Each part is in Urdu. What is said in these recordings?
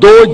2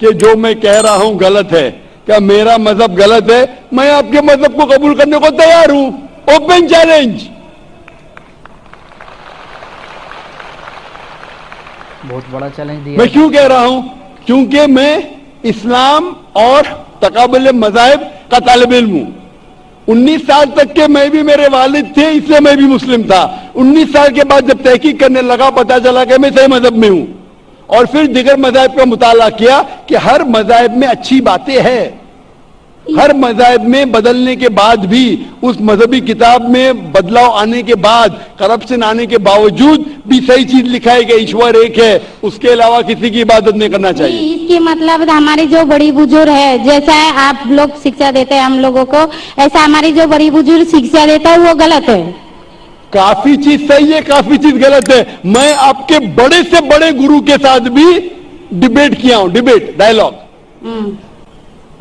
کہ جو میں کہہ رہا ہوں غلط ہے, کیا میرا مذہب غلط ہے؟ میں آپ کے مذہب کو قبول کرنے کو تیار ہوں. Open challenge. بہت بڑا چیلنج دیا. میں کیوں کہہ رہا ہوں؟ کیونکہ میں اسلام اور تقابل مذاہب کا طالب علم ہوں. 19 سال تک کے میں بھی, میرے والد تھے اس لیے میں بھی مسلم تھا. 19 سال کے بعد جب تحقیق کرنے لگا پتا چلا کہ میں صحیح مذہب میں ہوں, اور پھر دیگر مذاہب کا مطالعہ کیا کہ ہر مذاہب میں اچھی باتیں ہیں. ہر مذاہب میں بدلنے کے بعد بھی, اس مذہبی کتاب میں بدلاؤ آنے کے بعد, کرپشن آنے کے باوجود بھی صحیح چیز لکھا ہے کہ ایشور ایک ہے, اس کے علاوہ کسی کی عبادت نہیں کرنا چاہیے. اس کی مطلب ہماری جو بڑی بزرگ ہے, جیسا آپ لوگ شکشا دیتے ہیں ہم لوگوں کو, ایسا ہماری جو بڑی بزرگ شکشا دیتا ہے وہ غلط ہے. کافی چیز صحیح ہے, کافی چیز غلط ہے. میں آپ کے بڑے سے بڑے گرو کے ساتھ بھی ڈیبیٹ کیا ہوں, ڈیبیٹ, ڈائیلاگ.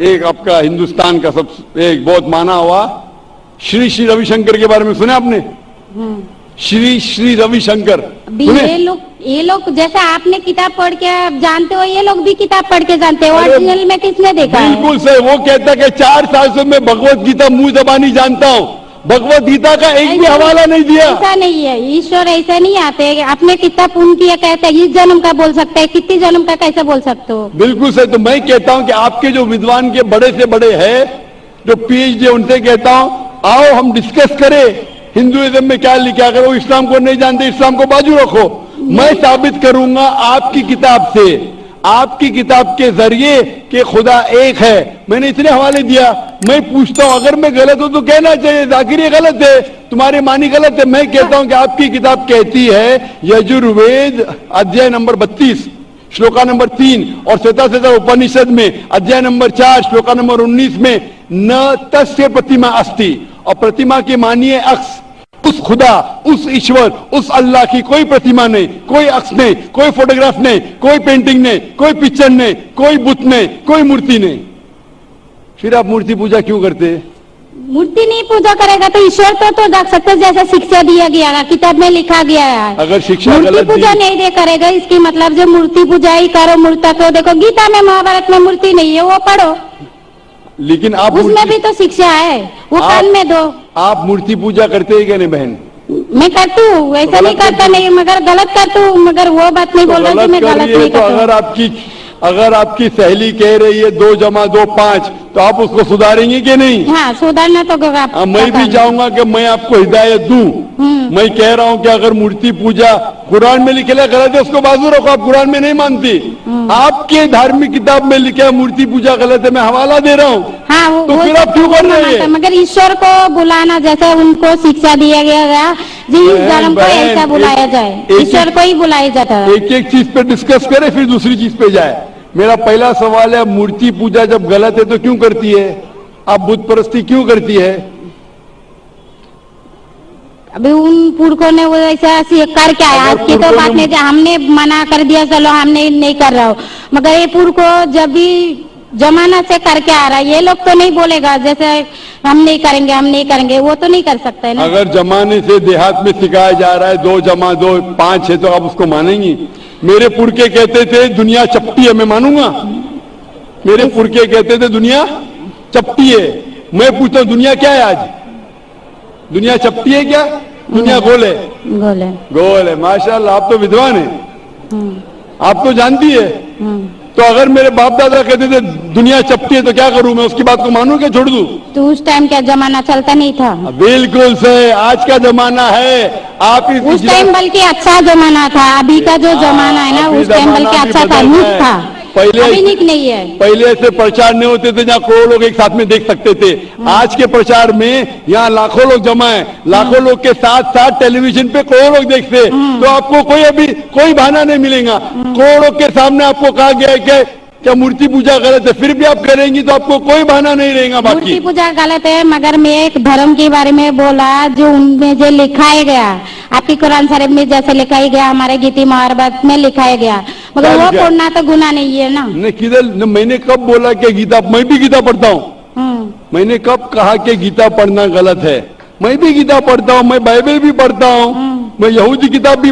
ایک آپ کا ہندوستان کا ایک بہت مانا ہوا شری روی شنکر کے بارے میں سنا آپ نے؟ شری روی شنکر. یہ لوگ جیسے آپ نے کتاب پڑھ کے جانتے ہو, یہ لوگ بھی کتاب پڑھ کے جانتے ہو. اوریجنل میں کس نے دیکھا ہے؟ بالکل صحیح. وہ کہتا ہے کہ 4 سال سے میں بھگوت گیتا منہ زبانی جانتا ہوں, بھگوت گیتا کا ایک بھی حوالہ نہیں دیا. ایسا نہیں ہے, ایشور ایسے نہیں آتے. اپنے کتنا پون کیا کہتے ہیں, اس جنم کا بول سکتے ہیں, کتنی جنم کا کیسے بول سکتے ہو؟ بالکل صحیح. تو میں کہتا ہوں کہ آپ کے جو ودوان کے بڑے سے بڑے ہیں, جو پی ایچ ڈی, ان سے کہتا ہوں آؤ ہم ڈسکس کریں ہندوازم میں کیا لکھا. اگر وہ اسلام کو نہیں جانتے, اسلام کو بازو رکھو. میں ثابت کروں گا آپ کی کتاب سے, آپ کی کتاب کے ذریعے کہ خدا ایک ہے. میں نے اتنے حوالے دیا. میں پوچھتا ہوں اگر میں غلط ہوں تو کہنا چاہیے ذاکر یہ غلط ہے, تمہارے معنی غلط ہے. میں کہتا ہوں کہ آپ کی کتاب کہتی ہے یجروید ادھیائے نمبر 32 شلوکا نمبر 3 اور سیتا اپنشد میں ادھیائے نمبر 4 شلوکا نمبر 19 میں نہ تسیہ پرتیما استی, اور پرتیما کے معنی ہے عکس. اس خدا, اس ایشور, اس اللہ کی کوئی پرتیما نہیں, کوئی عکس نہیں, کوئی فوٹوگراف نہیں, کوئی پینٹنگ نہیں, کوئی پکچر نہیں, کوئی بت نہیں, کوئی مورتی نہیں. پھر آپ مورتی پوجا کیوں کرتے ہیں؟ مورتی نہیں پوجا کرے گا تو ایشور تو رکھ سکتے, جیسا شکشا دیا گیا ہے, کتاب میں لکھا گیا ہے. اگر شکشا مورتی غلط پوجا دی, نہیں دے کرے گا, اس کی مطلب جو مورتی پوجا ہی کرو, مورتا کو دیکھو گیتا میں مہابھارت میں مورتی نہیں ہے, وہ پڑھو, لیکن آپ اس میں بھی تو شکشا ہے, وہ کان میں دو. آپ مورتی پوجا کرتے ہیں کہ نہیں بہن؟ میں کرتی ہوں, ویسا نہیں کرتا نہیں, مگر غلط کرتی ہوں. مگر وہ بات نہیں بول رہا کہ میں غلط نہیں تو کرتا. اگر آپ کی سہیلی کہہ رہی ہے 2 + 2 5, تو آپ اس کو سدھاریں گے کہ نہیں؟ ہاں سدھارنا تو میں بھی چاہوں گا کہ میں آپ کو ہدایت دوں. میں کہہ رہا ہوں کہ اگر مورتی پوجا قرآن میں لکھے غلط ہے, اس کو بازو رکھو. آپ قرآن میں نہیں مانتی, آپ کے دھارمک کتاب میں لکھا ہے مورتی پوجا غلط ہے, میں حوالہ دے رہا ہوں. ہاں, تو پھر آپ کیوں کر رہے ہیں؟ مگر ایشور کو بلانا, جیسے ان کو شکشا دیا گیا جی, اس جنم کو ایسا بلایا جائے, ایشور کو ہی بلایا جاتا ہے. ایک ایک چیز پہ ڈسکس کرے پھر دوسری چیز پہ جائے. میرا پہلا سوال ہے, مورتی پوجا جب غلط ہے تو کیوں کرتی ہے؟ آپ بت پرستی کیوں کرتی ہے؟ ابھی ان پورکھوں نے وہ ایسا کر کے آیا, آج کی تو بات نہیں, ہم نے منع کر دیا چلو ہم نے نہیں کر رہا ہو, مگر یہ پورکھوں جب بھی زمانہ سے کر کے آ رہا ہے, یہ لوگ تو نہیں بولے گا جیسے ہم نہیں کریں گے, ہم نہیں کریں گے, وہ تو نہیں کر سکتے نا. اگر زمانے سے دیہات میں سکھایا جا رہا ہے 2 + 2 5 ہے, تو آپ اس کو مانیں گی؟ میرے پورکھے کہتے تھے دنیا چپٹی ہے, میں مانوں گا؟ میرے پورکھے کہتے تھے دنیا چپٹی ہے. میں پوچھتا ہوں دنیا کیا ہے آج؟ دنیا چپٹی ہے کیا؟ دنیا گول ہے؟ گول ہے. ماشاءاللہ, آپ تو ودوان ہیں, آپ تو جانتی ہے. تو اگر میرے باپ دادا کہتے تھے دنیا چپٹی ہے تو کیا کروں میں, اس کی بات کو مانوں کہ چھوڑ دوں؟ تو اس ٹائم کیا زمانہ چلتا نہیں تھا؟ بالکل صحیح, آج کا زمانہ ہے. آپ اس ٹائم بلکہ اچھا زمانہ تھا, ابھی کا جو زمانہ ہے نا, اس ٹائم بلکہ اچھا تھا, نیک تھا, ابھی نیک نہیں ہے. پہلے ایسے پرچار نہیں ہوتے تھے جہاں کروڑوں لوگ ایک ساتھ میں دیکھ سکتے تھے. آج کے پرچار میں یہاں لاکھوں لوگ جمع ہیں, لاکھوں لوگ کے ساتھ ساتھ ٹیلی ویژن پہ کروڑوں لوگ دیکھتے, تو آپ کو کوئی بہانہ نہیں ملے گا. کروڑوں کے سامنے آپ کو کہا گیا ہے کہ کیا مورتی پوجا غلط ہے, پھر بھی آپ کریں گی تو آپ کو کوئی بہانہ نہیں رہے گا. باقی مورتی پوجا غلط ہے, مگر میں ایک دھرم کے بارے میں بولا جو ان میں جو لکھایا گیا, آپ کی قرآن شریف میں جیسے لکھایا گیا, ہمارے گیتی مہابھارت میں لکھایا گیا, مگر وہ پڑھنا تو گناہ نہیں ہے نا. کدھر میں نے کب بولا کہ گیتا, میں بھی گیتا پڑھتا ہوں. میں نے کب کہا کہ گیتا پڑھنا غلط ہے؟ میں بھی گیتا پڑھتا ہوں, میں بائبل بھی پڑھتا ہوں, میں یہودی کتاب بھی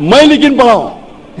میں لیکن پڑھا ہوں.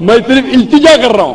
میں صرف التجا کر رہا ہوں.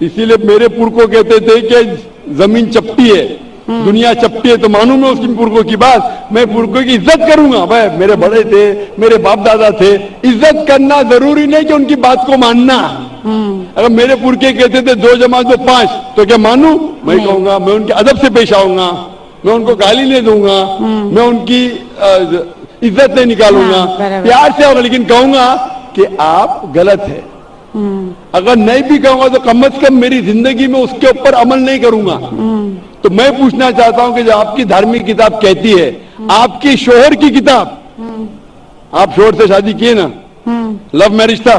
اسی لیے میرے پورکھوں کہتے تھے کہ زمین چپٹی ہے, دنیا چپٹی ہے, تو مانوں میں اس کی پورکھوں کی بات, میں پورکھوں کی عزت کروں گا. بھائی میرے بڑے تھے, میرے باپ دادا تھے, عزت کرنا ضروری نہیں کہ ان کی بات کو ماننا. اگر میرے پورکھے کہتے تھے 2 + 2 = 5 تو کیا مانوں؟ میں کہوں گا, میں ان کے ادب سے پیش آؤں گا, میں ان کو گالی نہیں دوں گا, میں ان کی عزت نہیں نکالوں گا, پیار سے ہوگا, لیکن کہوں گا کہ آپ غلط ہے. اگر نہیں بھی کہوں گا تو کم از کم میری زندگی میں اس کے اوپر عمل نہیں کروں گا. تو میں پوچھنا چاہتا ہوں کہ جو آپ کی دھارمک کتاب کہتی ہے, آپ کی شوہر کی کتاب, آپ شوہر سے شادی کیے نا, لو میرج تھا؟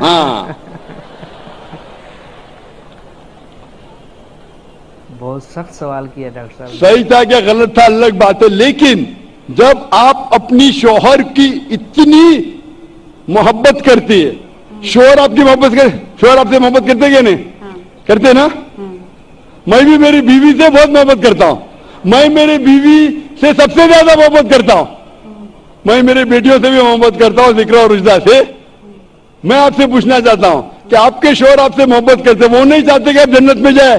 ہاں, بہت سخت سوال کیا ڈاکٹر صاحب. صحیح تھا کیا غلط تھا الگ بات ہے, لیکن جب آپ اپنی شوہر کی اتنی محبت کرتی ہے, شوہر آپ کی محبت شوہر آپ سے محبت کرتے کیا نہیں کرتے نا؟ میں بھی میری بیوی سے بہت محبت کرتا ہوں, میں میری بیوی سے سب سے زیادہ محبت کرتا ہوں, میں میری بیٹیوں سے بھی محبت کرتا ہوں, ذکر اور رجدہ سے. میں آپ سے پوچھنا چاہتا ہوں کہ آپ کے شوہر آپ سے محبت کرتے, وہ نہیں چاہتے کہ آپ جنت میں جائے؟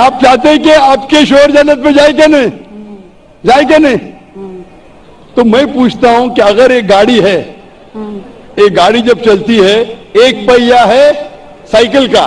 آپ چاہتے ہیں کہ آپ کے شوہر جنت میں جائے کہ نہیں جائے کہ نہیں؟ تو میں پوچھتا ہوں کہ اگر ایک گاڑی ہے, ایک گاڑی جب چلتی ہے, ایک پہیا ہے سائیکل کا,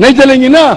نہیں چلیں گی نا,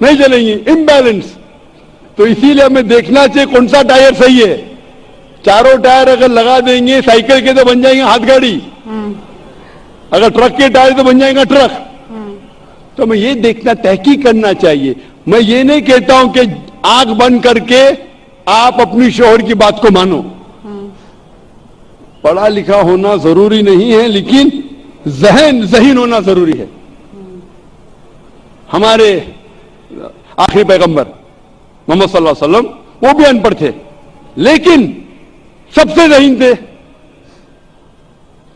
نہیں چلیں گی, امبیلنس. تو اسی لیے ہمیں دیکھنا چاہیے کون سا ٹائر صحیح ہے. چاروں ٹائر اگر لگا دیں گے سائیکل کے تو بن جائیں گے ہاتھ گاڑی, اگر ٹرک کے ٹائر تو بن جائے گا ٹرک. تو ہمیں یہ دیکھنا, تحقیق کرنا چاہیے. میں یہ نہیں کہتا ہوں کہ آنکھ بند کر کے آپ اپنی شوہر کی بات کو مانو. پڑھا لکھا ہونا ضروری نہیں ہے, لیکن ذہین ہونا ضروری ہے. ہمارے آخری پیغمبر محمد صلی اللہ علیہ وسلم وہ بھی ان پڑھ تھے, لیکن سب سے ذہین تھے.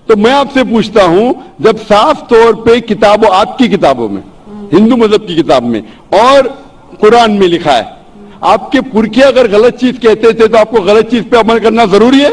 تو میں آپ سے پوچھتا ہوں, جب صاف طور پہ کتابوں, آپ کی کتابوں میں, ہندو مذہب کی کتاب میں اور قرآن میں لکھا ہے, آپ کے پرکھے اگر غلط چیز کہتے تھے تو آپ کو غلط چیز پہ عمل کرنا ضروری ہے؟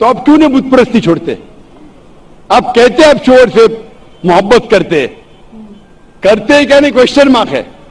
تو آپ کیوں نہیں بت پرستی چھوڑتے؟ آپ کہتے آپ شوہر سے محبت کرتے کیا نہیں؟ کوشچن مارک ہے,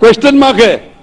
کوشچن مارک ہے.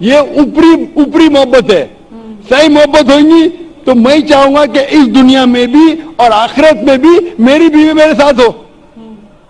یہ اوپری محبت ہے. صحیح محبت ہوگی تو میں چاہوں گا کہ اس دنیا میں بھی اور آخرت میں بھی میری بیوی میرے ساتھ ہو.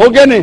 ہو کیا نہیں؟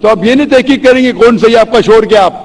تو آپ یہ نہیں تحقیق کریں گے کون صحیح آپ کا شوہر کیا؟ آپ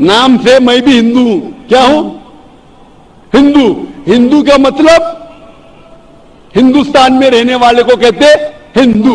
نام سے میں بھی ہندو ہوں. کیا ہوں؟ ہندو. ہندو کا مطلب ہندوستان میں رہنے والے کو کہتے ہندو.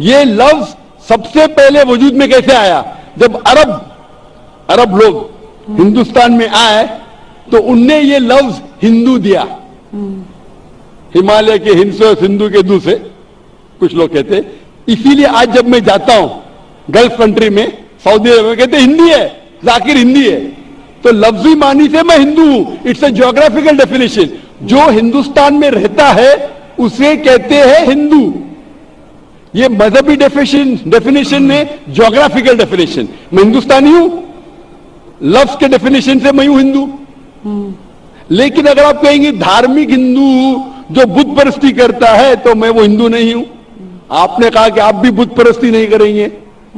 یہ لفظ سب سے پہلے وجود میں کیسے آیا؟ جب عرب لوگ ہندوستان میں آئے تو ان نے یہ لفظ ہندو دیا. ہمالیہ کے ہند سے, سندھو کے دو سے کچھ لوگ کہتے. اسی لیے آج جب میں جاتا ہوں گلف کنٹری میں, سعودی عرب میں, کہتے ہندی ہے, ذاکر ہندی ہے. تو لفظی معنی سے میں ہندو ہوں. It's a geographical definition. جو ہندوستان میں رہتا ہے اسے کہتے ہیں ہندو. یہ مذہبی ڈیفینیشن میں جیوگرافیکل ڈیفینیشن. میں ہندوستانی ہوں, لفظ کے ڈیفینیشن سے میں ہوں ہندو. لیکن اگر آپ کہیں گے دھارمک ہندو جو بت پرستی کرتا ہے تو میں وہ ہندو نہیں ہوں. آپ نے کہا کہ آپ بھی بت پرستی نہیں کریں گے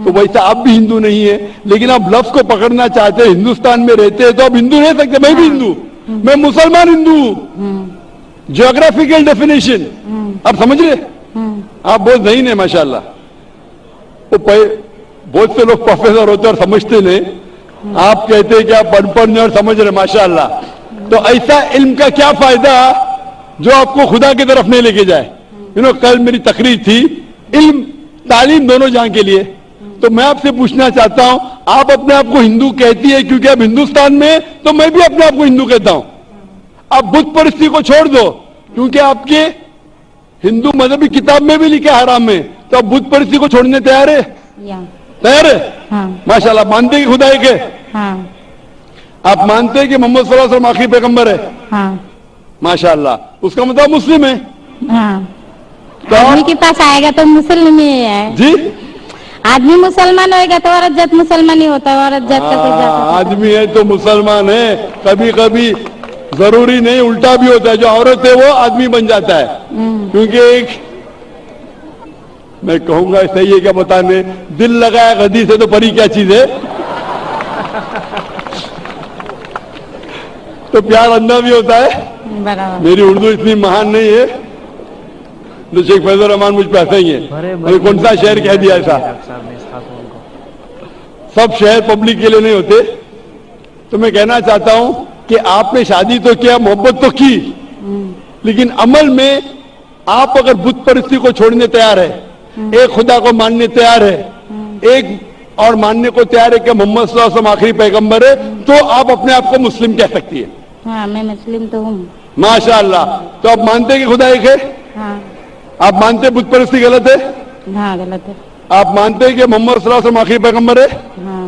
تو ویسا آپ بھی ہندو نہیں ہے. لیکن آپ لفظ کو پکڑنا چاہتے ہیں, ہندوستان میں رہتے ہیں تو آپ ہندو نہیں سکتے. میں بھی ہندو, میں مسلمان ہندو ہوں. جیوگرافیکل ڈیفینیشن آپ سمجھ رہے؟ آپ بہت ذہین ہیں ماشاءاللہ. بہت سے لوگ پروفیسر ہوتے اور سمجھتے نہیں. آپ کہتے ہیں کہ آپ پڑھ نہیں اور سمجھ رہے, ماشاءاللہ. تو ایسا علم کا کیا فائدہ جو آپ کو خدا کی طرف نہیں لے کے جائے. کل میری تقریر تھی, علم تعلیم دونوں جہاں کے لیے. تو میں آپ سے پوچھنا چاہتا ہوں آپ اپنے آپ کو ہندو کہتی ہے کیونکہ اب ہندوستان میں ہیں، تو میں بھی اپنے آپ کو ہندو کہتا ہوں. اب بت پرستی کو چھوڑ دو کیونکہ آپ کے ہندو مذہبی کتاب میں بھی لکھا حرام ہے، تو اب بت پرستی کو چھوڑنے تیار ہے؟ یا تیار ہے؟ ہاں ماشاءاللہ. مانتے ہیں کہ خدا ایک ہے؟ ہاں آپ مانتے ہیں کہ محمد صلی اللہ علیہ وسلم آخری پیغمبر ہے؟ ہاں ماشاءاللہ. اس کا مطلب مسلم ہے. ہاں تو آدمی آپ کے پاس آئے گا تو مسلم ہی ہے. جی آدمی مسلمان ہوئے گا تو عورت جات مسلمان ہی ہوتا ہے. عورت جات کا کوئی جات ہوتا ہے. آدمی ہے تو مسلمان ہے. کبھی کبھی ضروری نہیں الٹا بھی ہوتا ہے، جو عورت ہے وہ آدمی بن جاتا ہے. کیونکہ ایک میں کہوں گا صحیح ہے کیا بتانے، دل لگایا غدی سے تو پری کیا چیز ہے. تو پیار اندھا بھی ہوتا ہے. برابر. میری اردو اتنی مہان نہیں ہے تو شیخ فیض الرحمان مجھ پہ ایسا ہی ہے. میں نے کون سا شہر کہہ دیا ایسا؟ سب شہر پبلک کے لیے نہیں ہوتے. تو میں کہنا چاہتا ہوں کہ آپ نے شادی تو کیا، محبت تو کی، لیکن عمل میں آپ اگر بت پرستی کو چھوڑنے تیار ہے، ایک خدا کو ماننے تیار ہے، ایک اور ماننے کو تیار ہے کہ محمد صلی اللہ علیہ وسلم آخری پیغمبر ہے، تو آپ اپنے آپ کو مسلم کہہ سکتی ہے. ہاں میں مسلم تو ہوں. ماشاءاللہ. تو آپ مانتے ہیں کہ خدا ایک ہے؟ ہاں آپ مانتے ہیں بت پرستی غلط ہے؟ ہاں غلط ہے. آپ مانتے ہیں کہ محمد صلی اللہ علیہ وسلم آخری پیغمبر ہے؟ ہاں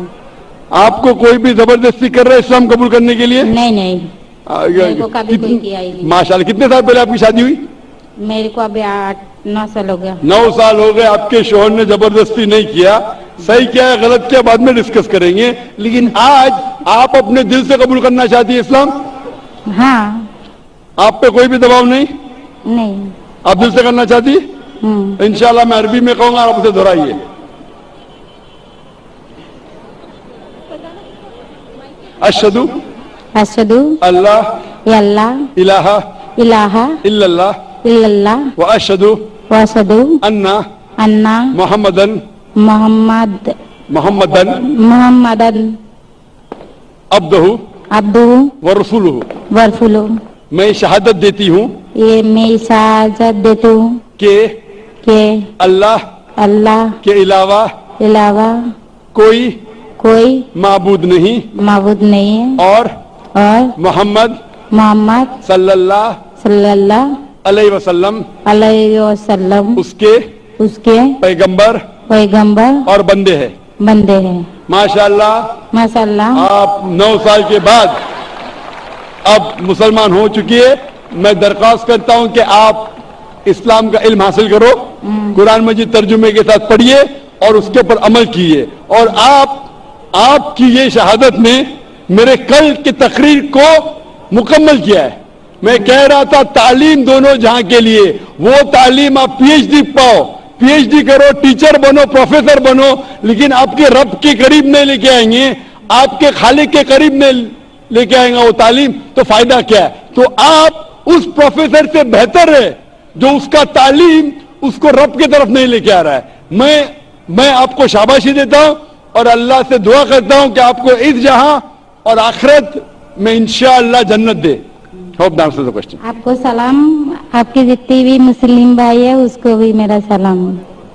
آپ کو کوئی بھی زبردستی کر رہا ہے اسلام قبول کرنے کے لیے؟ نہیں نہیں میرے کو کبھی کوئی کیا ہی نہیں. ماشاءاللہ. کتنے سال پہلے آپ کی شادی ہوئی؟ میرے کو ابھی 8-9 سال ہو گیا. 9 سال ہو گئے. آپ کے شوہر نے زبردستی نہیں کیا. صحیح کیا ہے غلط کیا بعد میں ڈسکس کریں گے، لیکن آج آپ اپنے دل سے قبول کرنا چاہتی ہیں اسلام؟ ہاں آپ پہ کوئی بھی دباؤ نہیں؟ نہیں. آپ دل سے کرنا چاہتی؟ انشاءاللہ میں عربی میں کہوں گا آپ اسے دہرائیے. اشہدو اشہدو اللہ اللہ الہ الہ الا اللہ الا اللہ واشہدو واشہدو انا انا محمدن محمدن عبدہ عبدہ ورسولہ. ورسولہ. میں شہادت دیتی ہوں یہ میں اجازت دیتا ہوں کہ اللہ اللہ کے علاوہ علاوہ کوئی کوئی معبود نہیں معبود نہیں ہے اور اور محمد محمد صلی اللہ صلی اللہ علیہ وسلم علیہ وسلم اس کے پیغمبر پیغمبر اور بندے ہیں. بندے ہیں. ماشاءاللہ. ماشاء اللہ. آپ 9 سال کے بعد اب مسلمان ہو چکی ہے. میں درخواست کرتا ہوں کہ آپ اسلام کا علم حاصل کرو، قرآن مجید ترجمے کے ساتھ پڑھیے اور اس کے اوپر عمل کیجیے. اور آپ کی یہ شہادت نے میرے کل کی تقریر کو مکمل کیا ہے. میں کہہ رہا تھا تعلیم دونوں جہاں کے لیے، وہ تعلیم آپ پی ایچ ڈی پاؤ، پی ایچ ڈی کرو، ٹیچر بنو، پروفیسر بنو، لیکن آپ کے رب کے قریب نہیں لے کے آئیں گے، آپ کے خالق کے قریب نہیں لے کے آئیں گا وہ تعلیم، تو فائدہ کیا ہے؟ تو آپ اس پروفیسر سے بہتر ہے جو اس کا تعلیم اس کو رب کی طرف نہیں لے کے آ رہا ہے. میں آپ کو شاباشی دیتا ہوں اور اللہ سے دعا کرتا ہوں کہ آپ کو اس جہاں اور آخرت میں انشاءاللہ جنت دے. ہوپ ڈانس دا کوسچن. آپ کو سلام. آپ کے جتنے بھی مسلم بھائی ہے اس کو بھی میرا سلام.